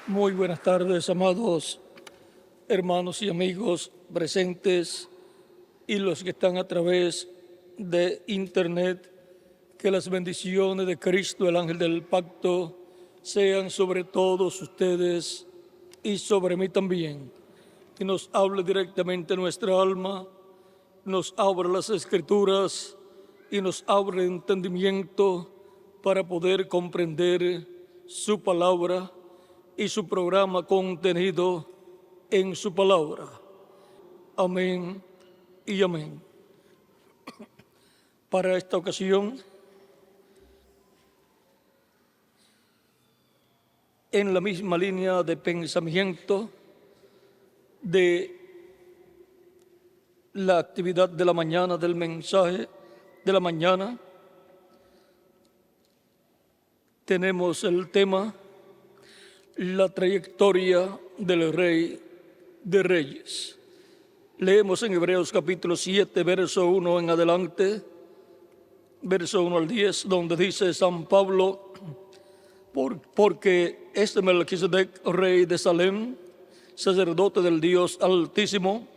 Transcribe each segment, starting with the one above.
Muy buenas tardes, amados hermanos y amigos presentes y los que están a través de internet. Que las bendiciones de Cristo, el ángel del pacto, sean sobre todos ustedes y sobre mí también. Que nos hable directamente nuestra alma, nos abra las escrituras y nos abre entendimiento para poder comprender su palabra y su programa contenido en su palabra. Amén y amén. Para esta ocasión, en la misma línea de pensamiento de la actividad de la mañana, del mensaje de la mañana, tenemos el tema la trayectoria del Rey de Reyes. Leemos en Hebreos capítulo 7, verso 1 en adelante, verso 1 al 10, donde dice San Pablo: porque este Melquisedec, rey de Salem, sacerdote del Dios Altísimo,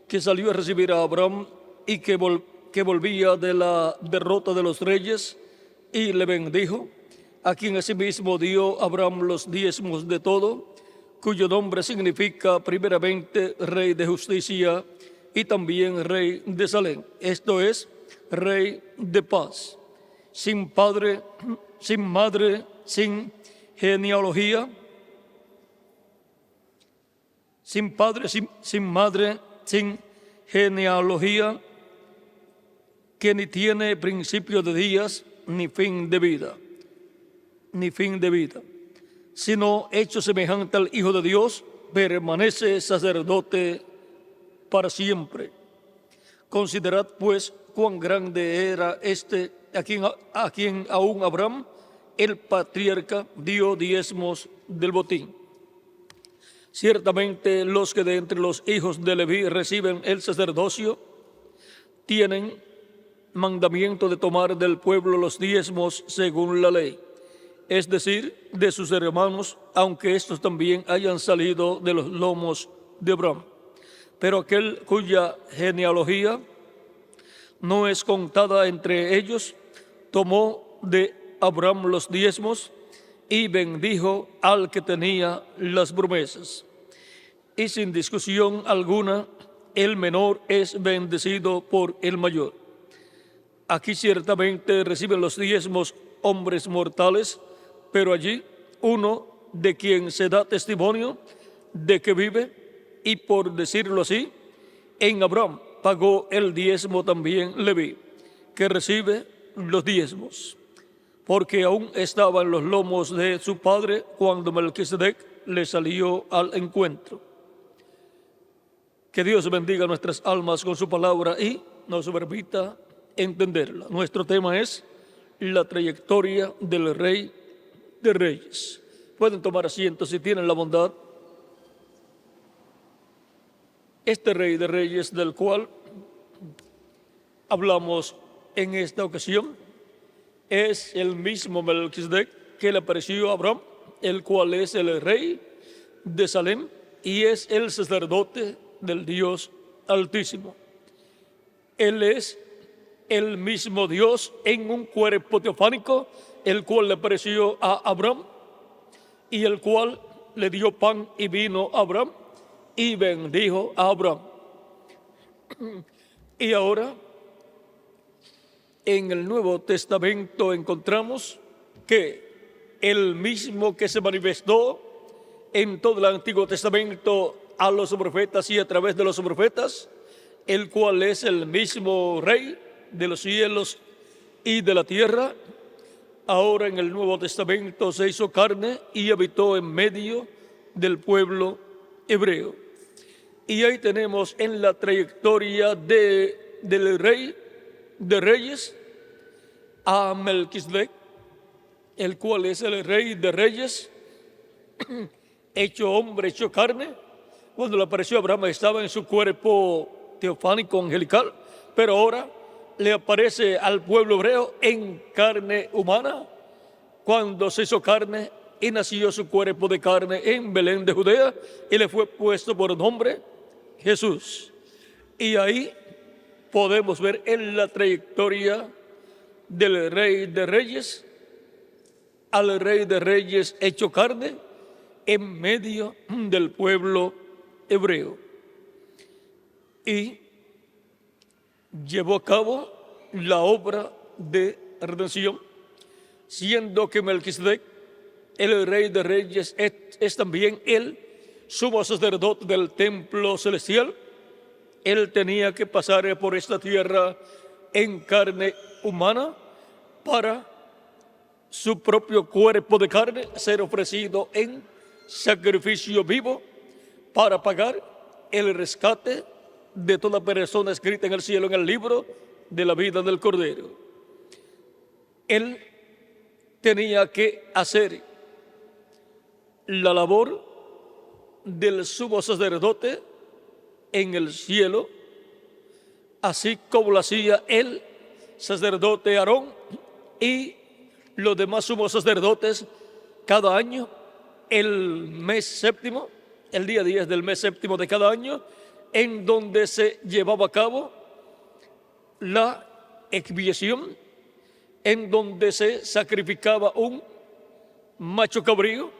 que salió a recibir a Abraham y que volvía de la derrota de los reyes, y le bendijo, a quien asimismo dio Abraham los diezmos de todo, cuyo nombre significa primeramente Rey de Justicia y también Rey de Salem, esto es, Rey de paz, sin padre, sin madre, sin genealogía, sin padre, sin madre, sin genealogía, que ni tiene principio de días, ni fin de vida, sino hecho semejante al Hijo de Dios, permanece sacerdote para siempre. Considerad pues cuán grande era este a quien aún Abraham, el patriarca, dio diezmos del botín. Ciertamente los que de entre los hijos de Leví reciben el sacerdocio tienen mandamiento de tomar del pueblo los diezmos según la ley, es decir, de sus hermanos, aunque estos también hayan salido de los lomos de Abraham. Pero aquel cuya genealogía no es contada entre ellos, tomó de Abraham los diezmos y bendijo al que tenía las promesas. Y sin discusión alguna, el menor es bendecido por el mayor. Aquí ciertamente reciben los diezmos hombres mortales, pero allí uno de quien se da testimonio de que vive, y por decirlo así, en Abraham pagó el diezmo también Leví, que recibe los diezmos, porque aún estaba en los lomos de su padre cuando Melquisedec le salió al encuentro. Que Dios bendiga nuestras almas con su palabra y nos permita entenderla. Nuestro tema es la trayectoria del Rey de Reyes. Pueden tomar asiento si tienen la bondad. Este Rey de Reyes del cual hablamos en esta ocasión es el mismo Melquisedec que le apareció a Abraham, el cual es el Rey de Salem y es el sacerdote del Dios Altísimo. Él es el mismo Dios en un cuerpo teofánico, el cual le apareció a Abraham y el cual le dio pan y vino a Abraham y bendijo a Abraham. Y ahora, en el Nuevo Testamento encontramos que el mismo que se manifestó en todo el Antiguo Testamento a los profetas y a través de los profetas, el cual es el mismo Rey de los cielos y de la tierra, ahora en el Nuevo Testamento se hizo carne y habitó en medio del pueblo hebreo. Y ahí tenemos en la trayectoria del Rey de Reyes a Melquisedec, el cual es el Rey de Reyes, hecho hombre, hecho carne. Cuando le apareció a Abraham estaba en su cuerpo teofánico angelical, pero ahora le aparece al pueblo hebreo en carne humana. Cuando se hizo carne, y nació su cuerpo de carne en Belén de Judea y le fue puesto por nombre Jesús. Y ahí podemos ver en la trayectoria del Rey de Reyes al Rey de Reyes hecho carne en medio del pueblo hebreo. Y llevó a cabo la obra de redención, siendo que Melquisedec, el Rey de Reyes, es también el sumo sacerdote del templo celestial. Él tenía que pasar por esta tierra en carne humana para su propio cuerpo de carne ser ofrecido en sacrificio vivo para pagar el rescate de toda persona escrita en el cielo en el libro de la vida del Cordero. Él tenía que hacer la labor del sumo sacerdote en el cielo, así como lo hacía el sacerdote Aarón y los demás sumos sacerdotes cada año, el mes séptimo, el día 10 del mes séptimo de cada año, en donde se llevaba a cabo la expiación, en donde se sacrificaba un macho cabrío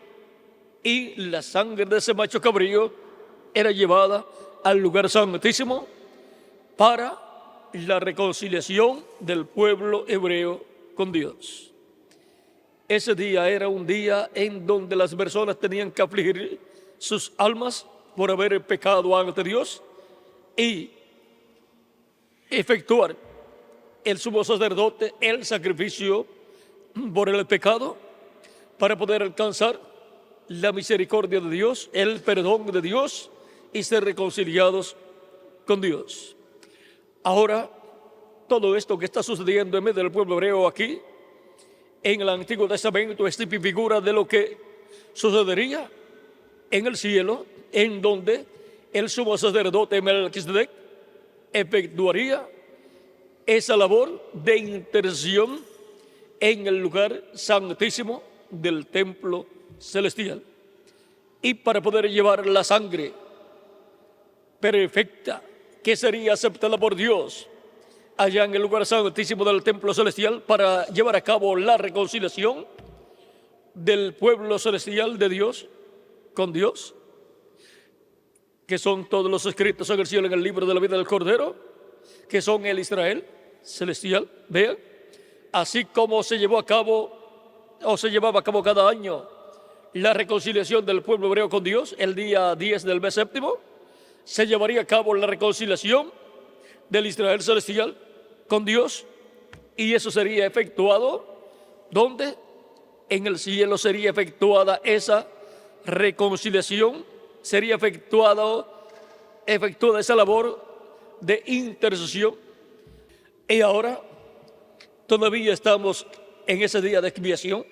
y la sangre de ese macho cabrío era llevada al lugar santísimo para la reconciliación del pueblo hebreo con Dios. Ese día era un día en donde las personas tenían que afligir sus almas por haber pecado ante Dios y efectuar el sumo sacerdote el sacrificio por el pecado para poder alcanzar la misericordia de Dios, el perdón de Dios y ser reconciliados con Dios. Ahora, todo esto que está sucediendo en medio del pueblo hebreo aquí, en el Antiguo Testamento, es tipo y figura de lo que sucedería en el cielo, en donde el sumo sacerdote Melquisedec efectuaría esa labor de intercesión en el lugar santísimo del templo celestial. Y para poder llevar la sangre perfecta que sería aceptada por Dios allá en el lugar santísimo del templo celestial, para llevar a cabo la reconciliación del pueblo celestial de Dios con Dios, que son todos los escritos en el cielo en el libro de la vida del Cordero, que son el Israel celestial. Vean, así como se llevó a cabo o se llevaba a cabo cada año la reconciliación del pueblo hebreo con Dios, el día 10 del mes séptimo, se llevaría a cabo la reconciliación del Israel celestial con Dios, y eso sería efectuado, ¿dónde? En el cielo sería efectuada esa reconciliación, sería efectuada esa labor de intercesión. Y ahora todavía estamos en ese día de expiación,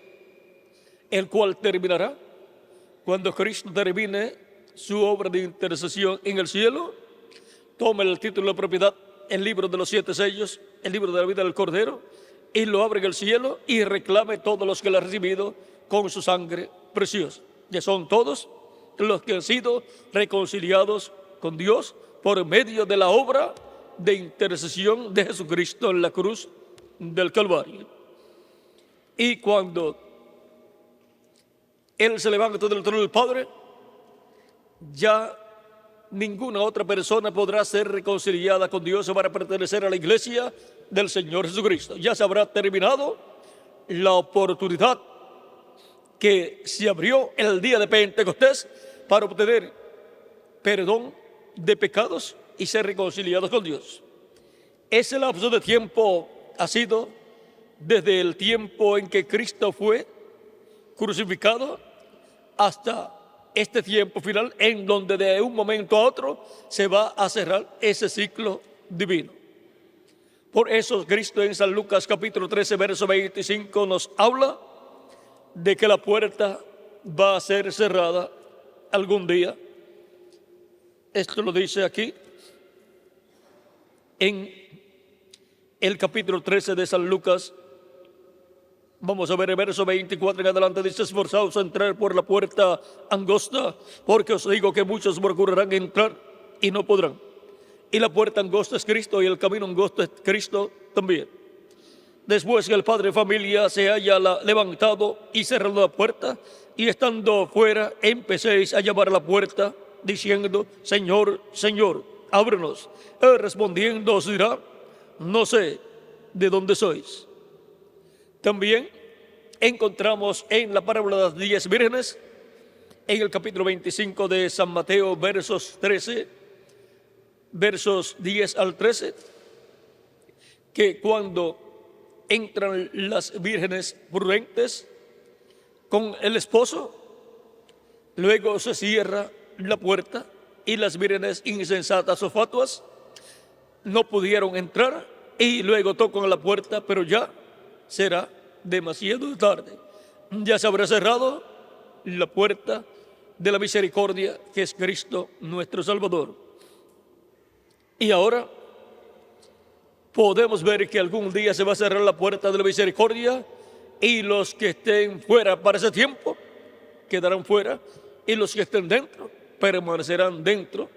el cual terminará cuando Cristo termine su obra de intercesión en el cielo, tome el título de propiedad, el libro de los 7 sellos, el libro de la vida del Cordero, y lo abre en el cielo y reclame todos los que lo han recibido con su sangre preciosa. Ya son todos los que han sido reconciliados con Dios por medio de la obra de intercesión de Jesucristo en la cruz del Calvario. Y cuando Él se levanta del trono del Padre, ya ninguna otra persona podrá ser reconciliada con Dios para pertenecer a la iglesia del Señor Jesucristo. Ya se habrá terminado la oportunidad que se abrió el día de Pentecostés para obtener perdón de pecados y ser reconciliados con Dios. Ese lapso de tiempo ha sido desde el tiempo en que Cristo fue crucificado hasta este tiempo final, en donde de un momento a otro se va a cerrar ese ciclo divino. Por eso Cristo en San Lucas capítulo 13, verso 25 nos habla de que la puerta va a ser cerrada algún día. Esto lo dice aquí en el capítulo 13 de San Lucas, Vamos a ver el verso 24 en adelante, dice: esforzaos a entrar por la puerta angosta, porque os digo que muchos procurarán entrar y no podrán. Y la puerta angosta es Cristo, y el camino angosto es Cristo también. Después que el padre de familia se haya levantado y cerrado la puerta, y estando fuera, empecéis a llamar a la puerta, diciendo: Señor, Señor, ábrenos. Él respondiendo os dirá: no sé de dónde sois. También encontramos en la parábola de las 10 vírgenes, en el capítulo 25 de San Mateo, versos 10 al 13, que cuando entran las vírgenes prudentes con el esposo, luego se cierra la puerta y las vírgenes insensatas o fatuas no pudieron entrar, y luego tocan la puerta, pero ya será demasiado tarde. Ya se habrá cerrado la puerta de la misericordia, que es Cristo nuestro Salvador. Y ahora podemos ver que algún día se va a cerrar la puerta de la misericordia, y los que estén fuera para ese tiempo quedarán fuera, y los que estén dentro permanecerán dentro,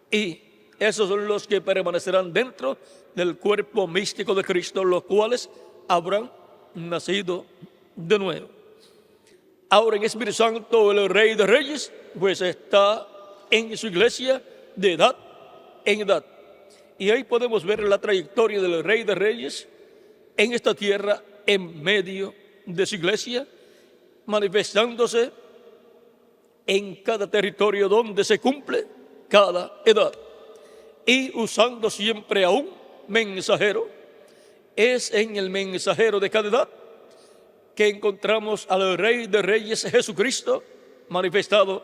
y esos son los que permanecerán dentro del cuerpo místico de Cristo, los cuales habrán nacido de nuevo. Ahora en Espíritu Santo el Rey de Reyes pues está en su iglesia de edad en edad. Y ahí podemos ver la trayectoria del Rey de Reyes en esta tierra, en medio de su iglesia, manifestándose en cada territorio donde se cumple cada edad, y usando siempre a un mensajero. Es en el mensajero de cada edad que encontramos al Rey de Reyes, Jesucristo, manifestado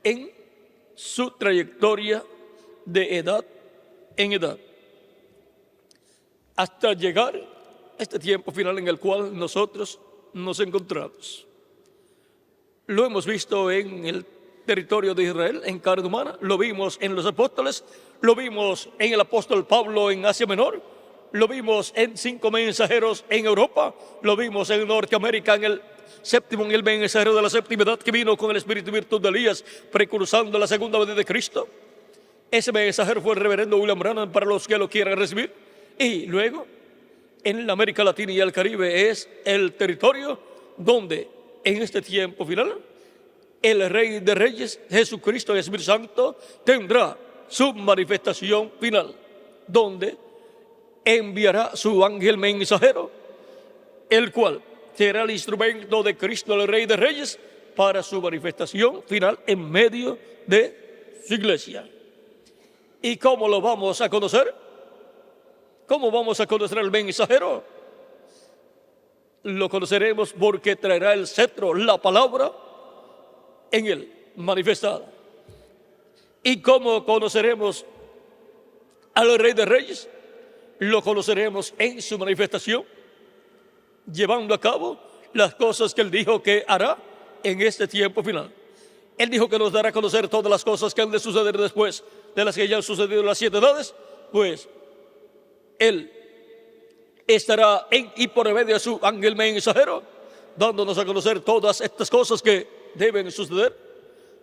en su trayectoria de edad en edad, hasta llegar a este tiempo final en el cual nosotros nos encontramos. Lo hemos visto en el territorio de Israel en carne humana, lo vimos en los apóstoles, lo vimos en el apóstol Pablo en Asia Menor, lo vimos en 5 mensajeros en Europa, lo vimos en Norteamérica en el séptimo, en el mensajero de la séptima edad, que vino con el espíritu y virtud de Elías, precursando la segunda venida de Cristo. Ese mensajero fue el reverendo William Branham, para los que lo quieran recibir. Y luego en la América Latina y el Caribe es el territorio donde en este tiempo final el Rey de Reyes, Jesucristo, el Espíritu Santo, tendrá su manifestación final, donde enviará su ángel mensajero, el cual será el instrumento de Cristo, el Rey de Reyes, para su manifestación final en medio de su iglesia. ¿Y cómo lo vamos a conocer? ¿Cómo vamos a conocer al mensajero? Lo conoceremos porque traerá el cetro, la palabra, en él manifestada. ¿Y cómo conoceremos al Rey de Reyes? Lo conoceremos en su manifestación, llevando a cabo las cosas que él dijo que hará en este tiempo final. Él dijo que nos dará a conocer todas las cosas que han de suceder después de las que ya han sucedido en las 7 edades. Pues él estará en y por medio de su ángel mensajero, dándonos a conocer todas estas cosas que deben suceder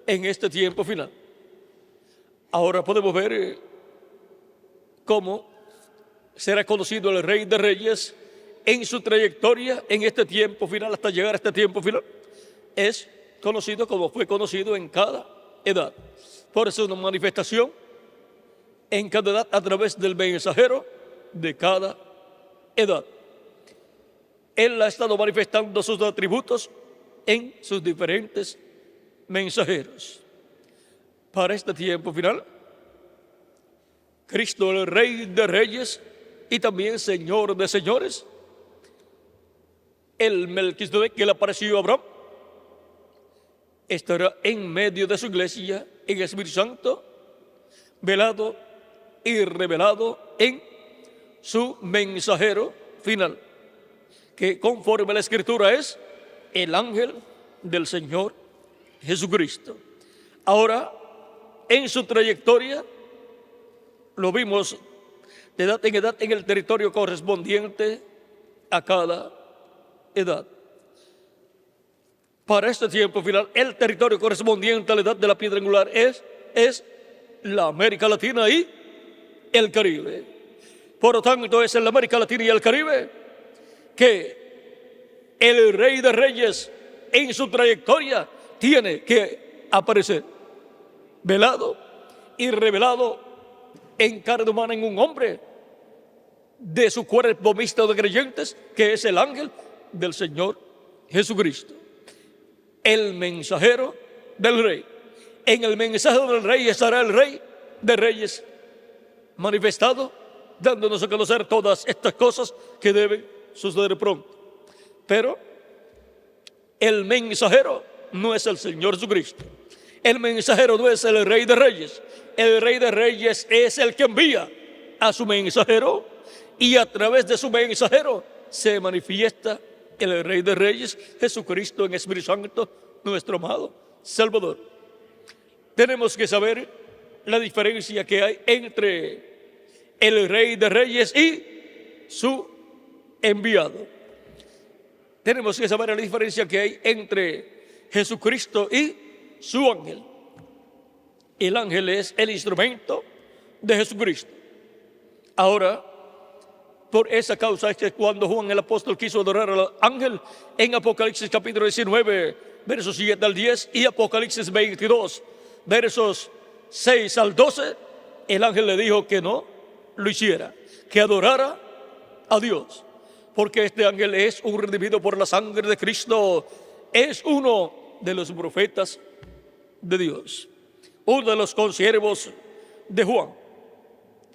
en este tiempo final. Ahora podemos ver cómo será conocido el Rey de Reyes en su trayectoria en este tiempo final, hasta llegar a este tiempo final. Es conocido como fue conocido en cada edad. Por eso una manifestación en cada edad a través del mensajero de cada edad. Él ha estado manifestando sus atributos en sus diferentes mensajeros. Para este tiempo final, Cristo, el Rey de Reyes y también Señor de Señores, el Melquisedec que le apareció a Abraham, estará en medio de su iglesia en el Espíritu Santo, velado y revelado en su mensajero final, que conforme a la Escritura es el ángel del Señor Jesucristo. Ahora, en su trayectoria, lo vimos de edad en edad en el territorio correspondiente a cada edad. Para este tiempo final, el territorio correspondiente a la edad de la piedra angular es la América Latina y el Caribe. Por lo tanto, es en la América Latina y el Caribe que el Rey de Reyes en su trayectoria tiene que aparecer velado y revelado en carne humana en un hombre de su cuerpo mixto de creyentes, que es el ángel del Señor Jesucristo, el mensajero del Rey. En el mensajero del Rey estará el Rey de Reyes manifestado, dándonos a conocer todas estas cosas que deben suceder pronto. Pero el mensajero no es el Señor Jesucristo. El mensajero no es el Rey de Reyes. El Rey de Reyes es el que envía a su mensajero, y a través de su mensajero se manifiesta el Rey de Reyes, Jesucristo en Espíritu Santo, nuestro amado Salvador. Tenemos que saber la diferencia que hay entre el Rey de Reyes y su enviado. Tenemos que saber la diferencia que hay entre Jesucristo y su ángel. El ángel es el instrumento de Jesucristo. Ahora, por esa causa es que cuando Juan el apóstol quiso adorar al ángel en Apocalipsis capítulo 19, versos 7 al 10, y Apocalipsis 22, versos 6 al 12, el ángel le dijo que no lo hiciera, que adorara a Dios, porque este ángel es un redimido por la sangre de Cristo, es uno de los profetas de Dios, uno de los consiervos de Juan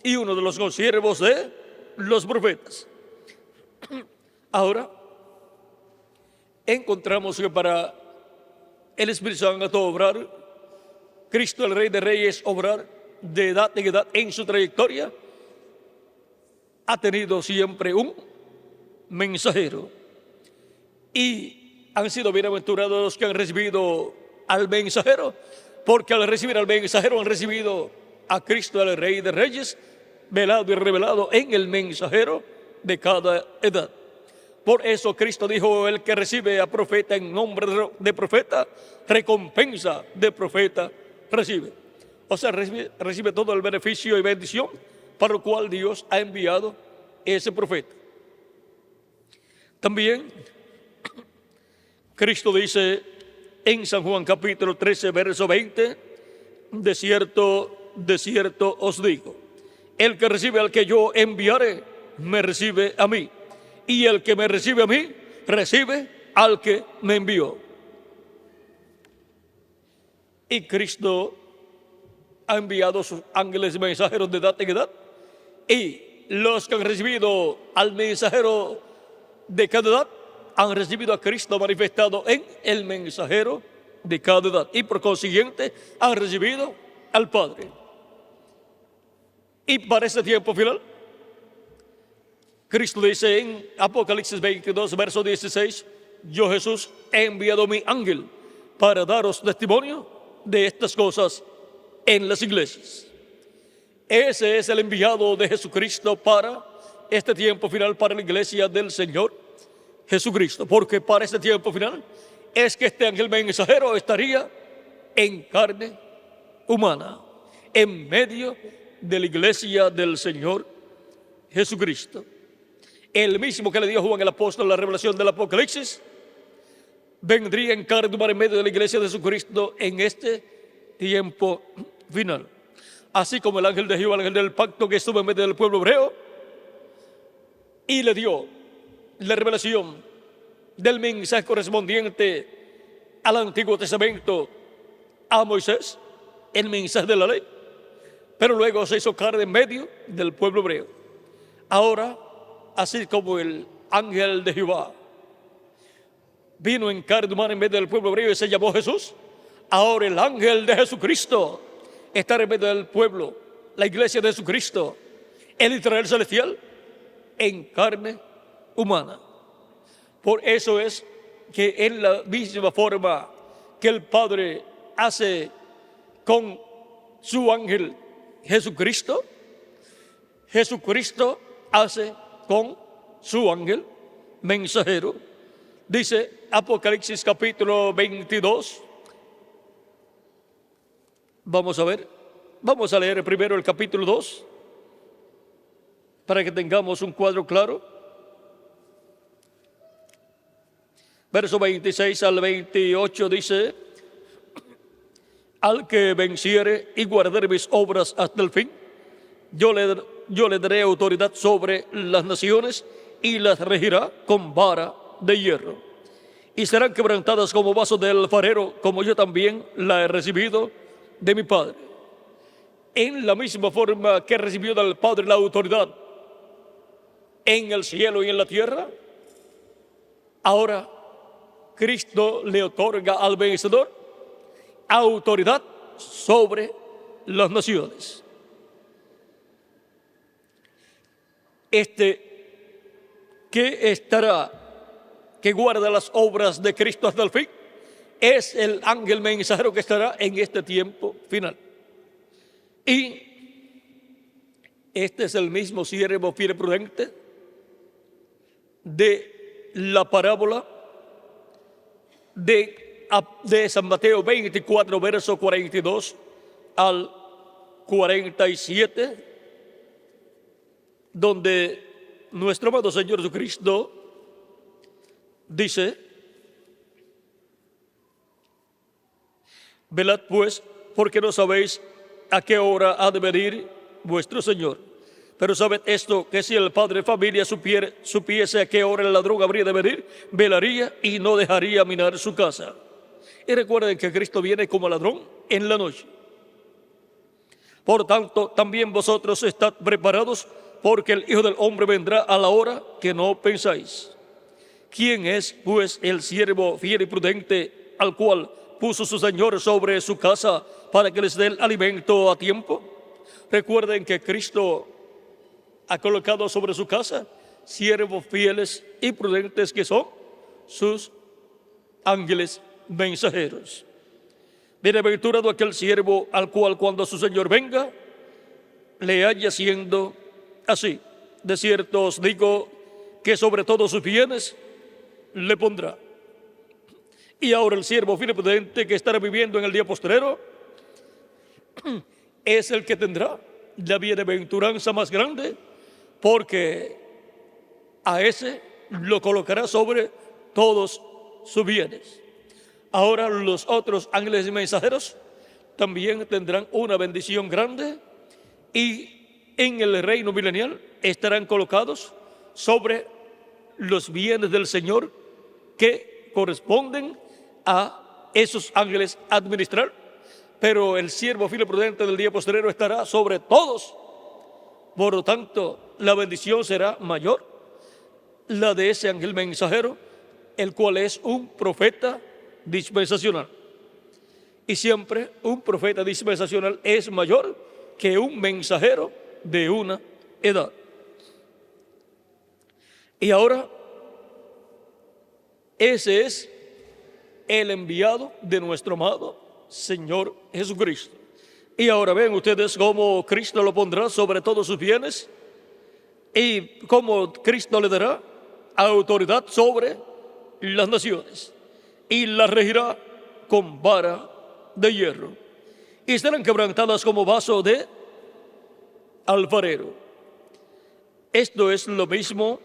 y uno de los consiervos de los profetas. Ahora encontramos que para el Espíritu Santo obrar, Cristo el Rey de Reyes obrar de edad en edad en su trayectoria, ha tenido siempre un mensajero, y han sido bienaventurados los que han recibido al mensajero, porque al recibir al mensajero han recibido a Cristo el Rey de Reyes, velado y revelado en el mensajero de cada edad. Por eso Cristo dijo: el que recibe a profeta en nombre de profeta, recompensa de profeta recibe. O sea, recibe todo el beneficio y bendición para lo cual Dios ha enviado ese profeta. También Cristo dice en San Juan capítulo 13, verso 20: de cierto, de cierto os digo, el que recibe al que yo enviaré, me recibe a mí, y el que me recibe a mí, recibe al que me envió. Y Cristo ha enviado sus ángeles mensajeros de edad en edad, y los que han recibido al mensajero de cada edad han recibido a Cristo manifestado en el mensajero de cada edad, y por consiguiente han recibido al Padre. Y para este tiempo final, Cristo dice en Apocalipsis 22, verso 16: yo, Jesús, he enviado mi ángel para daros testimonio de estas cosas en las iglesias. Ese es el enviado de Jesucristo para este tiempo final, para la iglesia del Señor Jesucristo, porque para este tiempo final es que este ángel mensajero estaría en carne humana, en medio de la iglesia del Señor Jesucristo. El mismo que le dio Juan el apóstol la revelación del Apocalipsis, vendría en carne humana en medio de la iglesia de Jesucristo en este tiempo final. Así como el ángel de Jehová, el ángel del pacto, que estuvo en medio del pueblo hebreo y le dio la revelación del mensaje correspondiente al Antiguo Testamento a Moisés, el mensaje de la ley, pero luego se hizo carne en medio del pueblo hebreo. Ahora, así como el ángel de Jehová vino en carne humana en medio del pueblo hebreo y se llamó Jesús, ahora el ángel de Jesucristo está en medio del pueblo, la iglesia de Jesucristo, el Israel celestial, en carne humana. Por eso es que en la misma forma que el Padre hace con su ángel Jesucristo, Jesucristo hace con su ángel mensajero, Dice Apocalipsis capítulo 22. Vamos a ver. Vamos a leer primero el capítulo 2 para que tengamos un cuadro claro. Verso 26 al 28 dice: al que venciere y guardare mis obras hasta el fin, yo le daré autoridad sobre las naciones y las regirá con vara de hierro. Y serán quebrantadas como vasos del alfarero, como yo también la he recibido de mi Padre. En la misma forma que recibió del Padre la autoridad en el cielo y en la tierra, ahora Cristo le otorga al vencedor autoridad sobre las naciones. Que guarda las obras de Cristo hasta el fin, es el ángel mensajero que estará en este tiempo final. Y este es el mismo siervo fiel y prudente de la parábola de San Mateo 24, verso 42 al 47, donde nuestro amado Señor Jesucristo dice: velad pues, porque no sabéis a qué hora ha de venir vuestro Señor. Pero sabed esto, que si el padre de familia supiese a qué hora el ladrón habría de venir, velaría y no dejaría minar su casa. Y recuerden que Cristo viene como ladrón en la noche. Por tanto, también vosotros estad preparados, porque el Hijo del Hombre vendrá a la hora que no pensáis. ¿Quién es, pues, el siervo fiel y prudente al cual puso su Señor sobre su casa para que les dé el alimento a tiempo? Recuerden que Cristo ha colocado sobre su casa siervos fieles y prudentes que son sus ángeles mensajeros. Bienaventurado aquel siervo al cual cuando su Señor venga le haya siendo así. De cierto os digo que sobre todos sus bienes le pondrá. Y ahora el siervo fiel y prudente que estará viviendo en el día postrero es el que tendrá la bienaventuranza más grande, porque a ese lo colocará sobre todos sus bienes. Ahora los otros ángeles y mensajeros también tendrán una bendición grande y en el reino milenial estarán colocados sobre los bienes del Señor que corresponden a esos ángeles administrar. Pero el siervo fiel y prudente del día posterior estará sobre todos. Por lo tanto, la bendición será mayor, la de ese ángel mensajero, el cual es un profeta dispensacional. Y siempre un profeta dispensacional es mayor que un mensajero de una edad. Y ahora, ese es el enviado de nuestro amado Señor Jesucristo. Y ahora ven ustedes cómo Cristo lo pondrá sobre todos sus bienes y cómo Cristo le dará autoridad sobre las naciones y las regirá con vara de hierro y serán quebrantadas como vaso de alfarero. Esto es lo mismo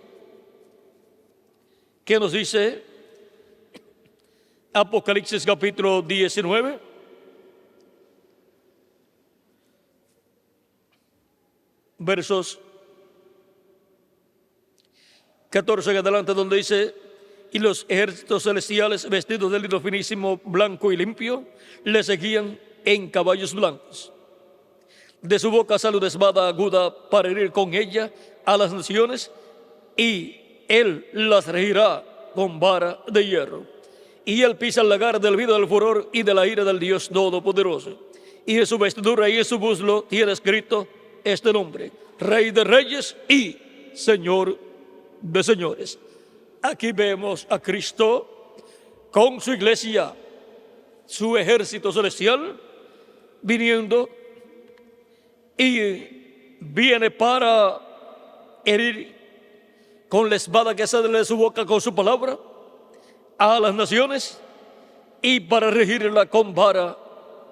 que nos dice Apocalipsis capítulo 19, versos 14 en adelante, donde dice: y los ejércitos celestiales vestidos de lino finísimo, blanco y limpio, le seguían en caballos blancos. De su boca sale una espada aguda para herir con ella a las naciones, y él las regirá con vara de hierro. Y él pisa el lagar del vino del furor y de la ira del Dios Todopoderoso. Y en su vestidura y en su muslo tiene escrito este nombre: Rey de Reyes y Señor de Señores. Aquí vemos a Cristo con su iglesia, su ejército celestial, viniendo, y viene para herir con la espada que sale de su boca con su palabra a las naciones y para regirla con vara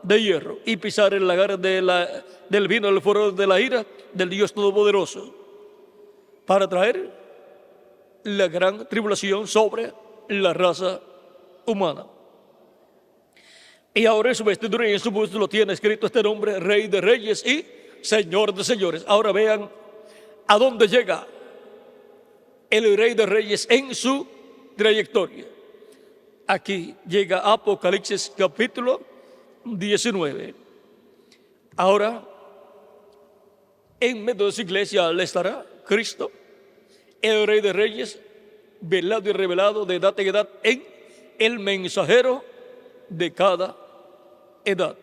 de hierro y pisar el lagar del vino del furor de la ira del Dios Todopoderoso, para traer la gran tribulación sobre la raza humana. Y ahora en su vestidura y en su busto lo tiene escrito este nombre: Rey de Reyes y Señor de Señores. Ahora vean a dónde llega el Rey de Reyes en su trayectoria. Aquí llega Apocalipsis capítulo 19. Ahora, en medio de su iglesia le estará Cristo, el Rey de Reyes, velado y revelado de edad en edad, en el mensajero de cada edad.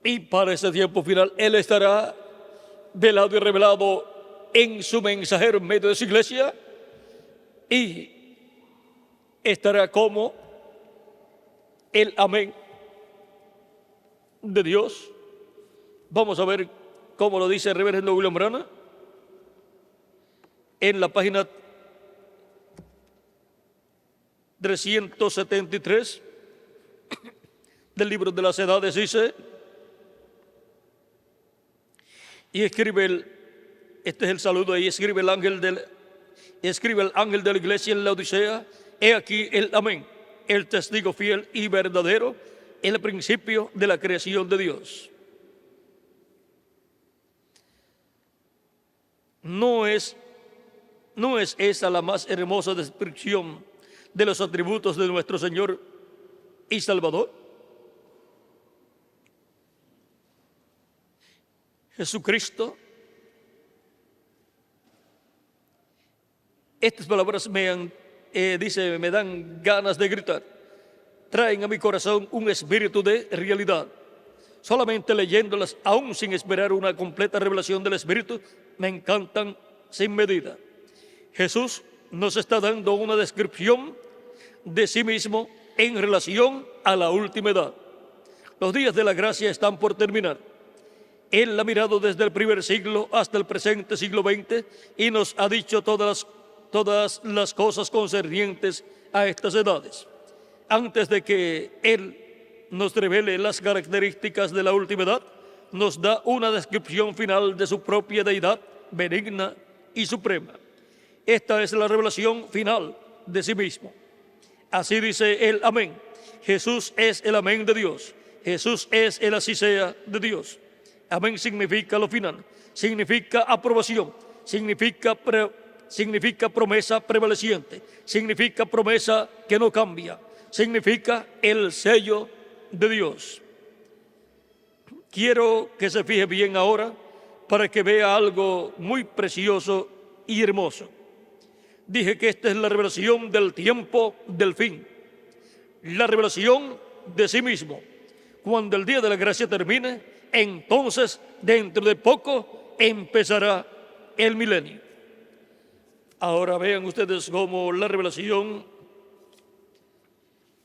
Y para ese tiempo final, Él estará velado y revelado en su mensajero en medio de su iglesia, y estará como el amén de Dios. Vamos a ver cómo lo dice el reverendo William Branham en la página 373 del libro de las edades. Dice, y escribe este es el saludo, y escribe el ángel de la iglesia en la Odisea: he aquí el amén, el testigo fiel y verdadero, el principio de la creación de Dios. ¿No es esa la más hermosa descripción de los atributos de nuestro Señor y Salvador? Jesucristo. Estas palabras me dan ganas de gritar. Traen a mi corazón un espíritu de realidad. Solamente leyéndolas, aún sin esperar una completa revelación del Espíritu, me encantan sin medida. Jesús nos está dando una descripción de sí mismo en relación a la última edad. Los días de la gracia están por terminar. Él ha mirado desde el primer siglo hasta el presente siglo XX y nos ha dicho todas las cosas concernientes a estas edades. Antes de que Él nos revele las características de la última edad, nos da una descripción final de su propia deidad benigna y suprema. Esta es la revelación final de sí mismo. Así dice el amén. Jesús es el amén de Dios. Jesús es el así sea de Dios. Amén significa lo final, significa aprobación, significa promesa prevaleciente, significa promesa que no cambia, significa el sello de Dios. Quiero que se fije bien ahora para que vea algo muy precioso y hermoso. Dije que esta es la revelación del tiempo del fin, la revelación de sí mismo. Cuando el día de la gracia termine, entonces dentro de poco empezará el milenio. Ahora vean ustedes cómo la revelación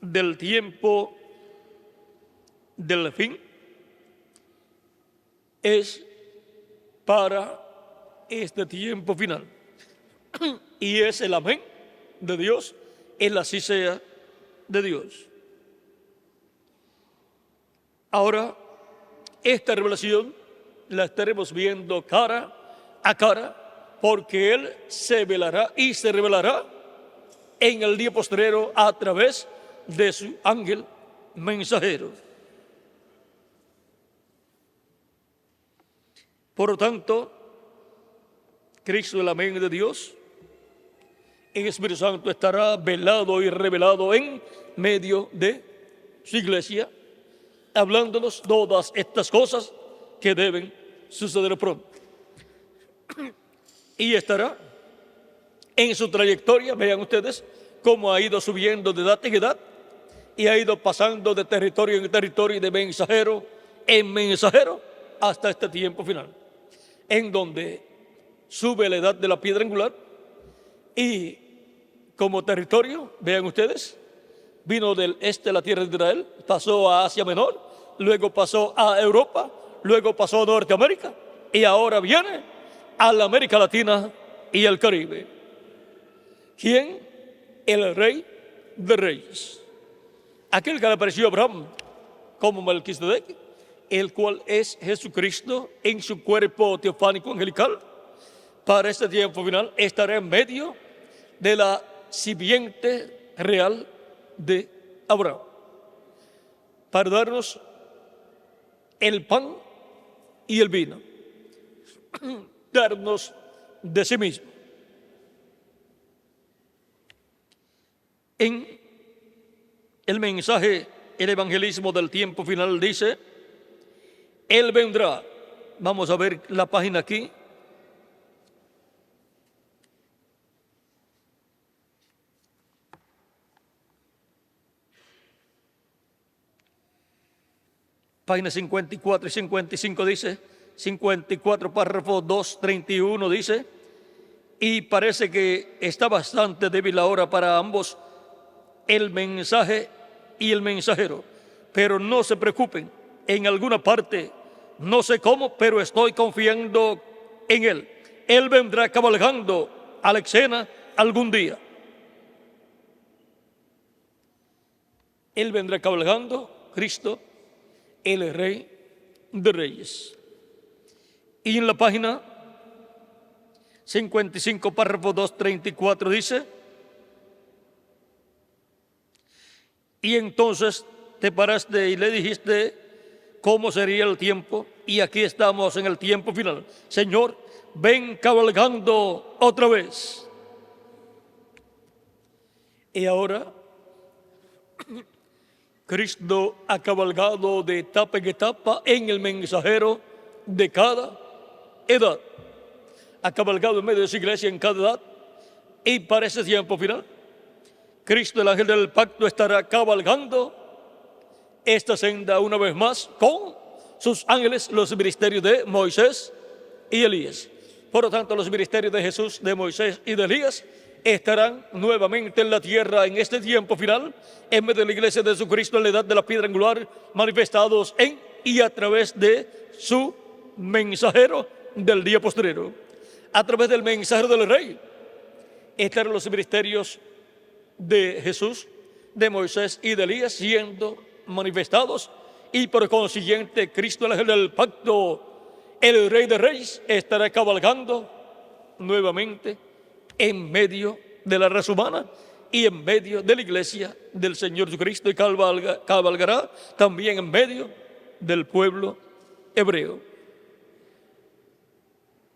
del tiempo del fin es para este tiempo final. Y es el amén de Dios, el así sea de Dios. Ahora, esta revelación la estaremos viendo cara a cara, porque Él se velará y se revelará en el día postrero a través de su ángel mensajero. Por lo tanto, Cristo, el amén de Dios, en Espíritu Santo estará velado y revelado en medio de su iglesia, hablándonos todas estas cosas que deben suceder pronto. Y estará en su trayectoria, vean ustedes cómo ha ido subiendo de edad en edad y ha ido pasando de territorio en territorio y de mensajero en mensajero hasta este tiempo final, en donde sube la edad de la piedra angular y como territorio, vean ustedes, vino del este de la tierra de Israel, pasó a Asia Menor, luego pasó a Europa, luego pasó a Norteamérica y ahora viene a la América Latina y el Caribe. ¿Quién? El Rey de reyes. Aquel que le apareció a Abraham como Melquisedec, el cual es Jesucristo en su cuerpo teofánico angelical, para este tiempo final estará en medio de la simiente real de Abraham, para darnos el pan y el vino, darnos de sí mismo. En el mensaje, el evangelismo del tiempo final dice, Él vendrá. Vamos a ver la página aquí. Página 54 y 55 dice, 54 párrafo 231 dice, y parece que está bastante débil ahora para ambos, el mensaje y el mensajero. Pero no se preocupen, en alguna parte, no sé cómo, pero estoy confiando en Él. Él vendrá cabalgando a la escena algún día. Él vendrá cabalgando, Cristo, el Rey de Reyes. Y en la página 55, párrafo 234 dice, y entonces te paraste y le dijiste cómo sería el tiempo, y aquí estamos en el tiempo final. Señor, ven cabalgando otra vez. Y ahora Cristo ha cabalgado de etapa en etapa en el mensajero de cada edad. Ha cabalgado en medio de su iglesia en cada edad, y para ese tiempo final, Cristo, el ángel del pacto, estará cabalgando esta senda una vez más con sus ángeles, los ministerios de Moisés y Elías. Por lo tanto, los ministerios de Jesús, de Moisés y de Elías estarán nuevamente en la tierra en este tiempo final, en medio de la iglesia de Jesucristo en la edad de la piedra angular, manifestados en y a través de su mensajero del día postrero. A través del mensajero del Rey estarán los ministerios de Jesús, de Moisés y de Elías siendo manifestados, y por consiguiente Cristo, el ángel del pacto, el Rey de Reyes, estará cabalgando nuevamente en medio de la raza humana y en medio de la iglesia del Señor Jesucristo, y cabalgará también en medio del pueblo hebreo.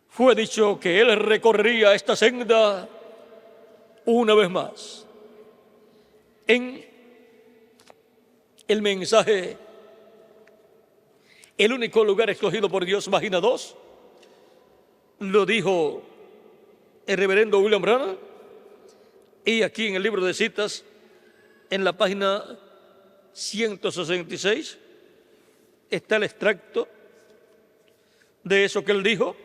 Fue dicho que Él recorrería esta senda una vez más. En el mensaje, el único lugar escogido por Dios, página 2, lo dijo el reverendo William Branham, y aquí en el libro de citas, en la página 166, está el extracto de eso que él dijo.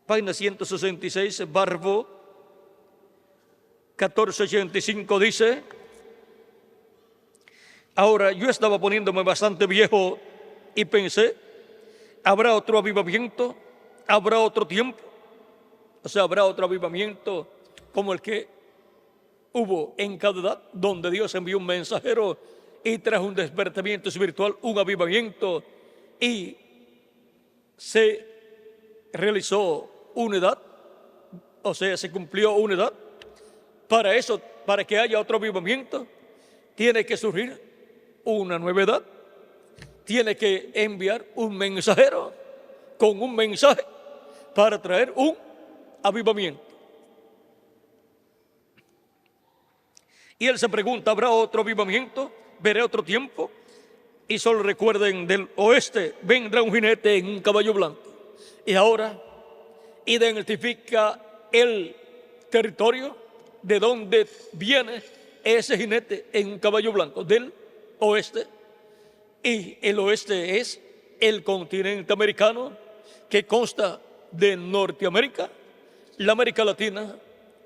Página 166, párrafo 1485 dice, ahora yo estaba poniéndome bastante viejo y pensé, ¿habrá otro avivamiento? ¿Habrá otro tiempo? O sea, ¿habrá otro avivamiento como el que hubo en cada edad, donde Dios envió un mensajero y trajo un despertamiento espiritual, un avivamiento, y se realizó una edad? O sea, se cumplió una edad. Para eso, para que haya otro avivamiento, tiene que surgir una nueva edad. Tiene que enviar un mensajero con un mensaje para traer un avivamiento. Y él se pregunta, ¿habrá otro avivamiento? ¿Veré otro tiempo? Y solo recuerden, del oeste vendrá un jinete en un caballo blanco. Y ahora identifica el territorio de donde viene ese jinete en un caballo blanco, del oeste. Y el oeste es el continente americano, que consta de Norteamérica, la América Latina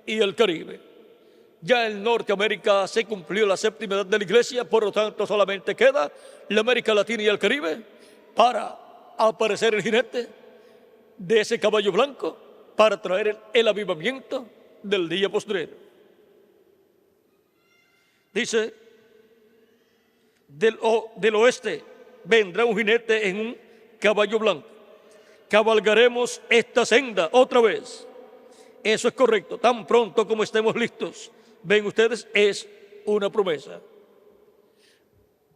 y el Caribe. Ya en Norteamérica se cumplió la séptima edad de la iglesia, por lo tanto solamente queda la América Latina y el Caribe para aparecer el jinete de ese caballo blanco para traer el avivamiento del día postrero. Dice, del oeste vendrá un jinete en un caballo blanco. Cabalgaremos esta senda otra vez. Eso es correcto. Tan pronto como estemos listos. Ven ustedes, es una promesa.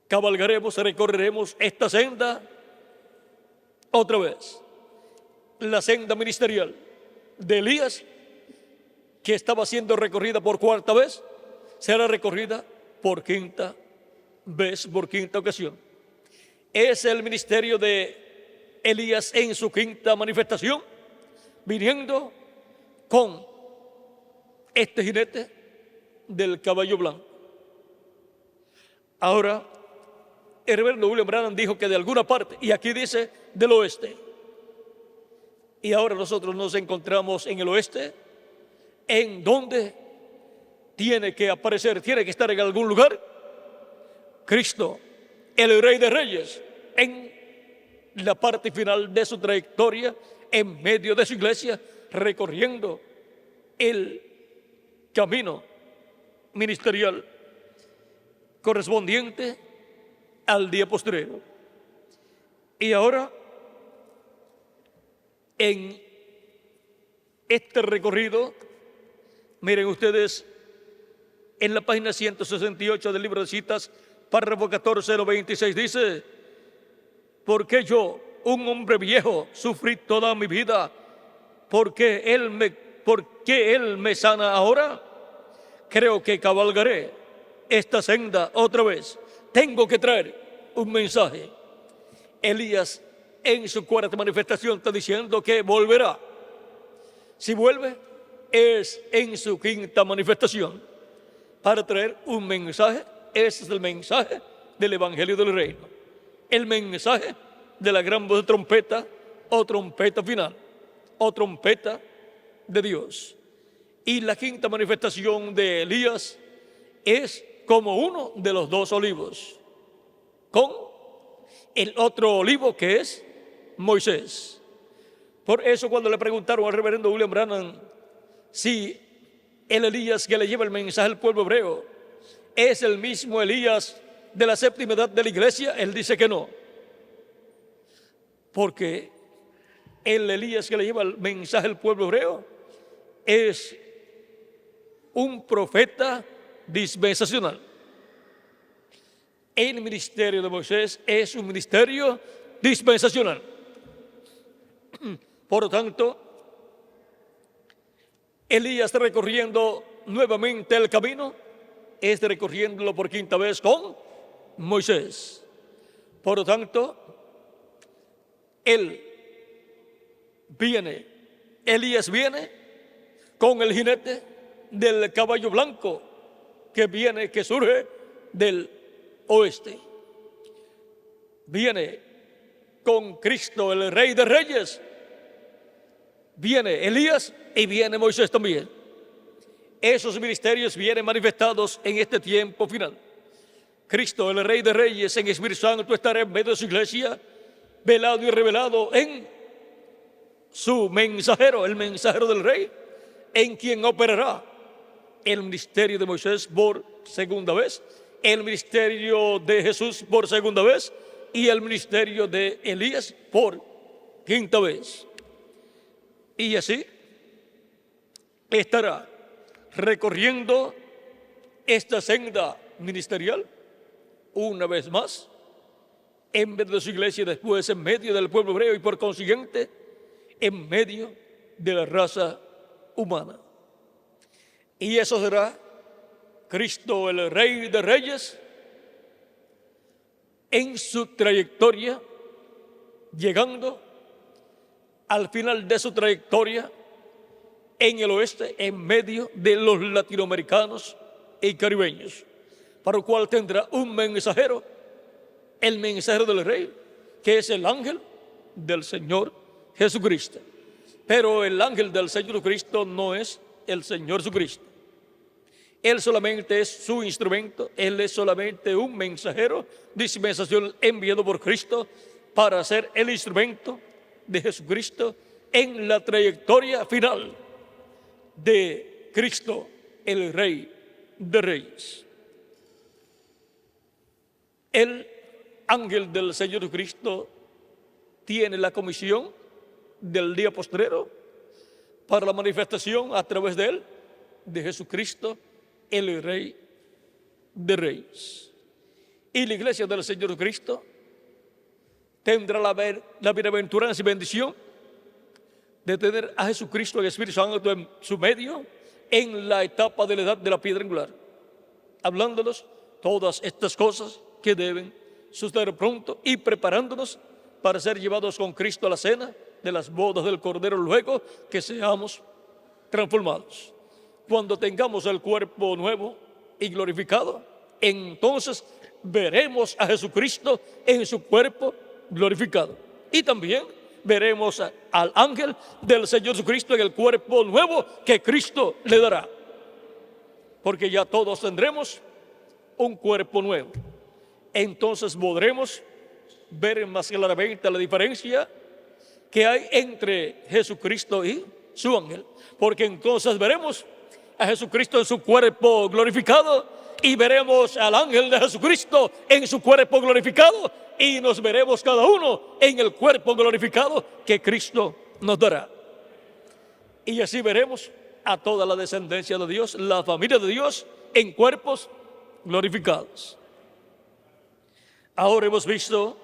Cabalgaremos, recorreremos esta senda otra vez. La senda ministerial de Elías, que estaba siendo recorrida por cuarta vez, será recorrida por quinta vez, por quinta ocasión. Es el ministerio de Elías en su quinta manifestación, viniendo con este jinete del caballo blanco. Ahora, el reverendo William Branham dijo que de alguna parte, y aquí dice del oeste. Y ahora nosotros nos encontramos en el oeste, en donde tiene que aparecer, tiene que estar en algún lugar, Cristo, el Rey de Reyes, en la parte final de su trayectoria, en medio de su iglesia, recorriendo el camino ministerial correspondiente al día postrero. Y ahora, en este recorrido, miren ustedes, en la página 168 del libro de citas, párrafo 14, 96, dice: porque yo, un hombre viejo, sufrí toda mi vida, ¿por qué él me sana ahora? Creo que cabalgaré esta senda otra vez. Tengo que traer un mensaje. Elías, en su cuarta manifestación, está diciendo que volverá. Si vuelve, es en su quinta manifestación para traer un mensaje. Ese es el mensaje del Evangelio del Reino, el mensaje de la gran voz de trompeta, o trompeta final, o trompeta de Dios. Y la quinta manifestación de Elías es como uno de los dos olivos, con el otro olivo que es Moisés. Por eso, cuando le preguntaron al reverendo William Branham si el Elías que le lleva el mensaje al pueblo hebreo es el mismo Elías de la séptima edad de la iglesia, él dice que no, porque el Elías que le lleva el mensaje al pueblo hebreo es un profeta dispensacional. El ministerio de Moisés es un ministerio dispensacional. Por lo tanto, Elías recorriendo nuevamente el camino es recorriéndolo por quinta vez con Moisés. Por lo tanto, Elías viene con el jinete del caballo blanco que surge del oeste. Viene con Cristo, el Rey de Reyes. Viene Elías y viene Moisés también. Esos ministerios vienen manifestados en este tiempo final. Cristo, el Rey de Reyes, en Espíritu Santo, estará en medio de su iglesia, velado y revelado en su mensajero, el mensajero del Rey, en quien operará el ministerio de Moisés por segunda vez, el ministerio de Jesús por segunda vez y el ministerio de Elías por quinta vez. Y así estará recorriendo esta senda ministerial una vez más en medio de su iglesia, después en medio del pueblo hebreo y por consiguiente en medio de la raza humana. Y eso será Cristo, el Rey de Reyes, en su trayectoria, llegando al final de su trayectoria en el oeste, en medio de los latinoamericanos y caribeños, para lo cual tendrá un mensajero, el mensajero del Rey, que es el ángel del Señor Jesucristo. Pero el ángel del Señor Jesucristo no es el Señor Jesucristo. Él solamente es su instrumento, él es solamente un mensajero, dispensación enviado por Cristo para ser el instrumento de Jesucristo en la trayectoria final de Cristo, el Rey de Reyes. El ángel del Señor Jesucristo tiene la comisión del día postrero para la manifestación a través de él, de Jesucristo, el Rey de Reyes. Y la iglesia del Señor Jesucristo tendrá la bienaventuranza y bendición de tener a Jesucristo, el Espíritu Santo, en su medio, en la etapa de la edad de la piedra angular, hablándonos todas estas cosas que deben suceder pronto y preparándonos para ser llevados con Cristo a la cena de las bodas del Cordero, luego que seamos transformados. Cuando tengamos el cuerpo nuevo y glorificado, entonces veremos a Jesucristo en su cuerpo glorificado. Y también veremos al ángel del Señor Jesucristo en el cuerpo nuevo que Cristo le dará. Porque ya todos tendremos un cuerpo nuevo. Entonces podremos ver más claramente la diferencia que hay entre Jesucristo y su ángel. Porque entonces veremos a Jesucristo en su cuerpo glorificado y veremos al ángel de Jesucristo en su cuerpo glorificado y nos veremos cada uno en el cuerpo glorificado que Cristo nos dará. Y así veremos a toda la descendencia de Dios, la familia de Dios, en cuerpos glorificados. Ahora hemos visto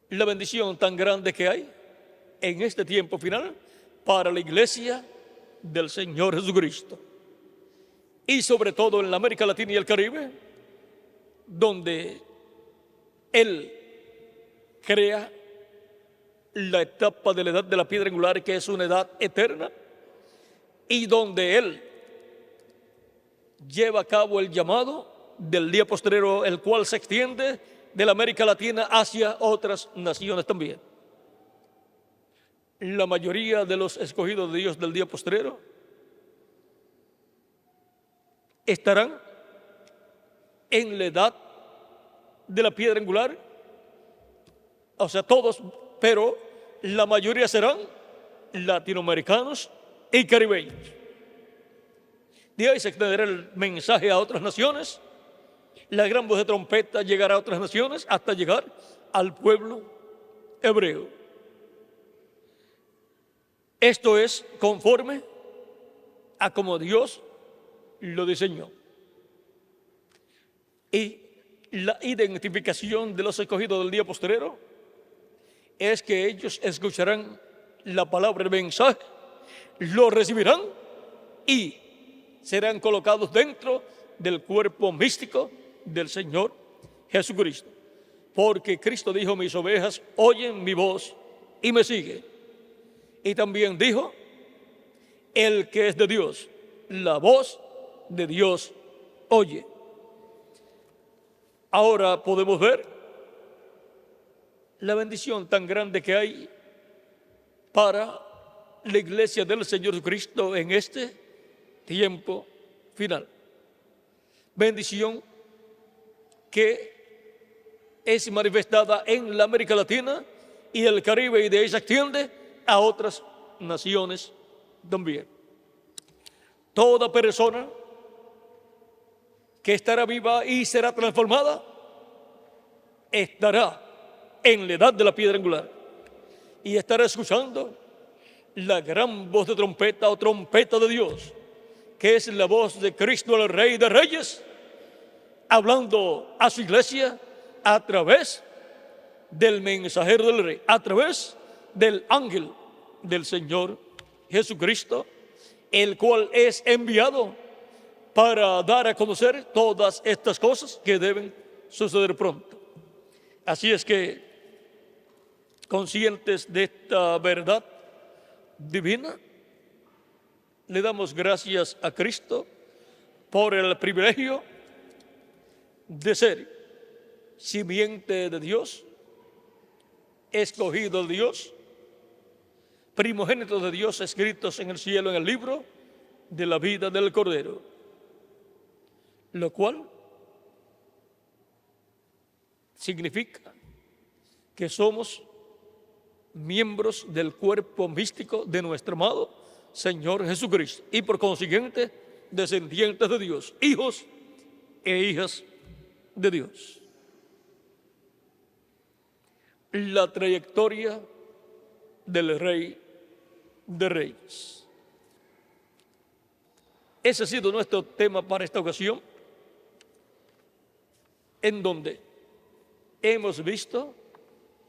la bendición tan grande que hay en este tiempo final para la iglesia del Señor Jesucristo. Y sobre todo en la América Latina y el Caribe, donde Él crea la etapa de la edad de la piedra angular, que es una edad eterna, y donde Él lleva a cabo el llamado del día postrero, el cual se extiende de la América Latina hacia otras naciones también. La mayoría de los escogidos de Dios del día postrero estarán en la edad de la piedra angular, o sea, todos, pero la mayoría serán latinoamericanos y caribeños. De ahí se extenderá el mensaje a otras naciones. La gran voz de trompeta llegará a otras naciones hasta llegar al pueblo hebreo. Esto es conforme a como Dios lo diseñó. Y la identificación de los escogidos del día postrero es que ellos escucharán la palabra, el mensaje, lo recibirán y serán colocados dentro del cuerpo místico del Señor Jesucristo. Porque Cristo dijo: mis ovejas oyen mi voz y me siguen. Y también dijo: el que es de Dios, la voz de Dios oye. Ahora podemos ver la bendición tan grande que hay para la iglesia del Señor Jesucristo en este tiempo final. Bendición que es manifestada en la América Latina y el Caribe, y de ahí se extiende a otras naciones también. Toda persona que estará viva y será transformada estará en la edad de la piedra angular y estará escuchando la gran voz de trompeta o trompeta de Dios, que es la voz de Cristo, el Rey de Reyes, hablando a su iglesia a través del mensajero del Rey, a través del ángel del Señor Jesucristo, el cual es enviado para dar a conocer todas estas cosas que deben suceder pronto. Así es que, conscientes de esta verdad divina, le damos gracias a Cristo por el privilegio de ser simiente de Dios, escogido de Dios, primogénitos de Dios, escritos en el cielo en el libro de la vida del Cordero, lo cual significa que somos miembros del cuerpo místico de nuestro amado Señor Jesucristo y por consiguiente descendientes de Dios, hijos e hijas de Dios. La trayectoria del Rey de Reyes. Ese ha sido nuestro tema para esta ocasión, en donde hemos visto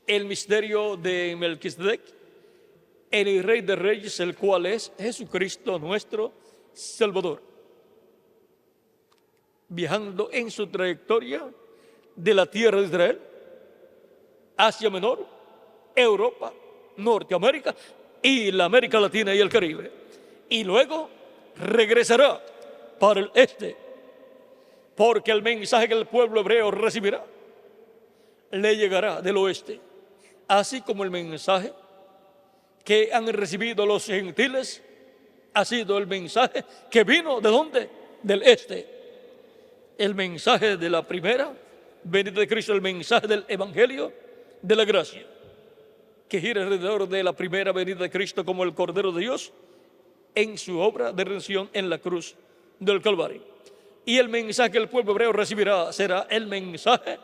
el misterio de Melquisedec, el Rey de Reyes, el cual es Jesucristo nuestro Salvador, viajando en su trayectoria de la tierra de Israel, Asia Menor, Europa, Norteamérica y la América Latina y el Caribe. Y luego regresará para el este, porque el mensaje que el pueblo hebreo recibirá le llegará del oeste, así como el mensaje que han recibido los gentiles ha sido el mensaje que vino ¿de dónde? Del este. El mensaje de la primera venida de Cristo, el mensaje del Evangelio de la gracia, que gira alrededor de la primera venida de Cristo como el Cordero de Dios en su obra de redención en la cruz del Calvario. Y el mensaje que el pueblo hebreo recibirá será el mensaje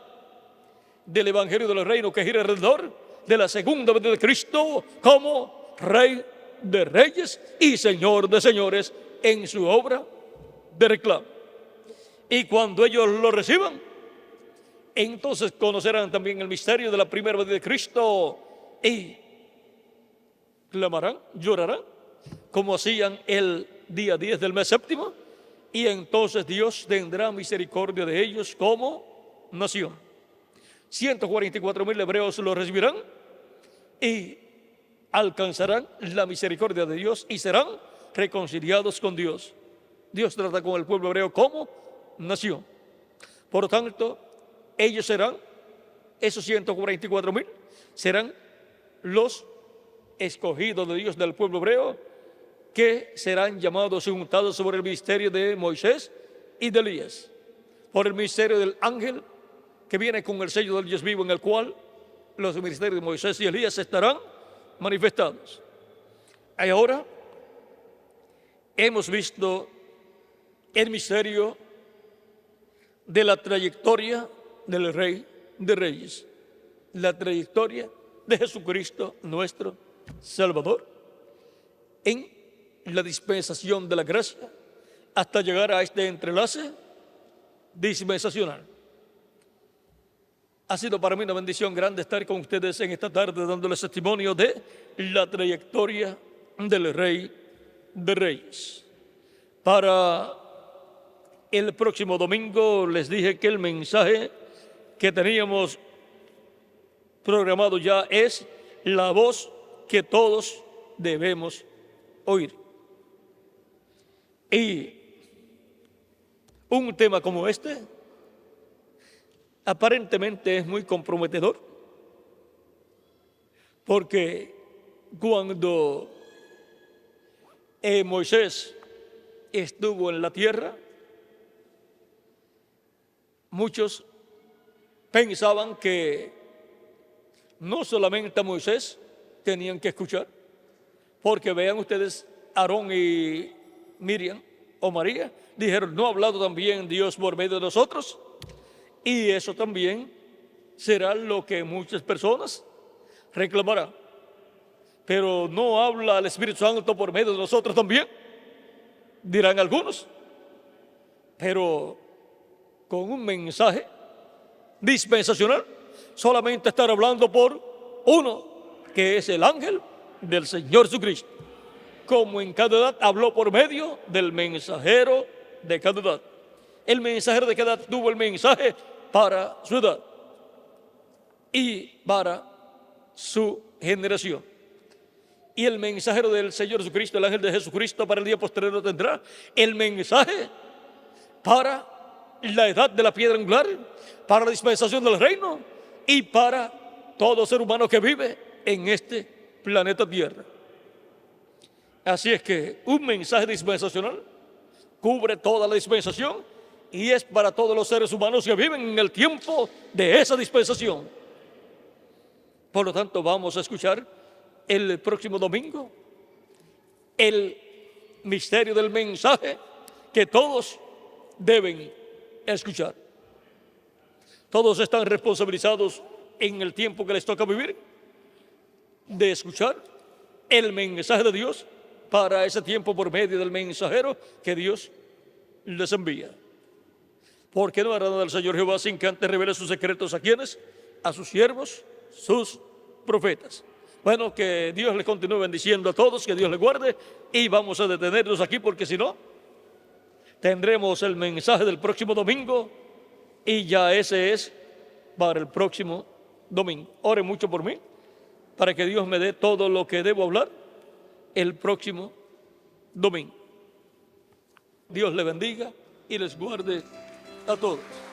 del Evangelio del Reino, que gira alrededor de la segunda venida de Cristo como Rey de Reyes y Señor de Señores en su obra de reclamo. Y cuando ellos lo reciban, entonces conocerán también el misterio de la primera venida de Cristo y clamarán, llorarán, como hacían el día 10 del mes séptimo, y entonces Dios tendrá misericordia de ellos como nación. 144,000 hebreos lo recibirán y alcanzarán la misericordia de Dios y serán reconciliados con Dios. Dios trata con el pueblo hebreo como nación. Por lo tanto, ellos serán, esos 144,000, serán los escogidos de Dios del pueblo hebreo, que serán llamados y untados sobre el ministerio de Moisés y de Elías, por el ministerio del ángel que viene con el sello del Dios vivo, en el cual los ministerios de Moisés y Elías estarán manifestados. Y ahora hemos visto el misterio de la trayectoria del Rey de Reyes, la trayectoria de Jesucristo nuestro Salvador en la dispensación de la gracia hasta llegar a este entrelace dispensacional. Ha sido para mí una bendición grande estar con ustedes en esta tarde dándoles testimonio de la trayectoria del Rey de Reyes. Para el próximo domingo les dije que el mensaje que teníamos programado ya es la voz que todos debemos oír. Y un tema como este aparentemente es muy comprometedor, porque cuando Moisés estuvo en la tierra, muchos pensaban que no solamente a Moisés tenían que escuchar, porque vean ustedes, Aarón y Miriam o María dijeron, ¿no ha hablado también Dios por medio de nosotros? Y eso también será lo que muchas personas reclamarán. Pero ¿no habla el Espíritu Santo por medio de nosotros también? Dirán algunos. Pero con un mensaje dispensacional, solamente estar hablando por uno, que es el ángel del Señor Jesucristo. Como en cada edad habló por medio del mensajero de cada edad. El mensajero de cada edad tuvo el mensaje para su edad y para su generación. Y el mensajero del Señor Jesucristo, el ángel de Jesucristo, para el día posterior tendrá el mensaje para la edad de la piedra angular, para la dispensación del reino y para todo ser humano que vive en este planeta Tierra. Así es que un mensaje dispensacional cubre toda la dispensación y es para todos los seres humanos que viven en el tiempo de esa dispensación. Por lo tanto, vamos a escuchar el próximo domingo el misterio del mensaje que todos deben escuchar. Todos están responsabilizados en el tiempo que les toca vivir de escuchar el mensaje de Dios para ese tiempo por medio del mensajero que Dios les envía. Porque no hará nada el Señor Jehová sin que antes revele sus secretos a quienes, a sus siervos, sus profetas. Bueno, que Dios les continúe bendiciendo a todos, que Dios les guarde, y vamos a detenernos aquí porque si no, tendremos el mensaje del próximo domingo y ya ese es para el próximo domingo. Oren mucho por mí para que Dios me dé todo lo que debo hablar el próximo domingo. Dios les bendiga y les guarde a todos.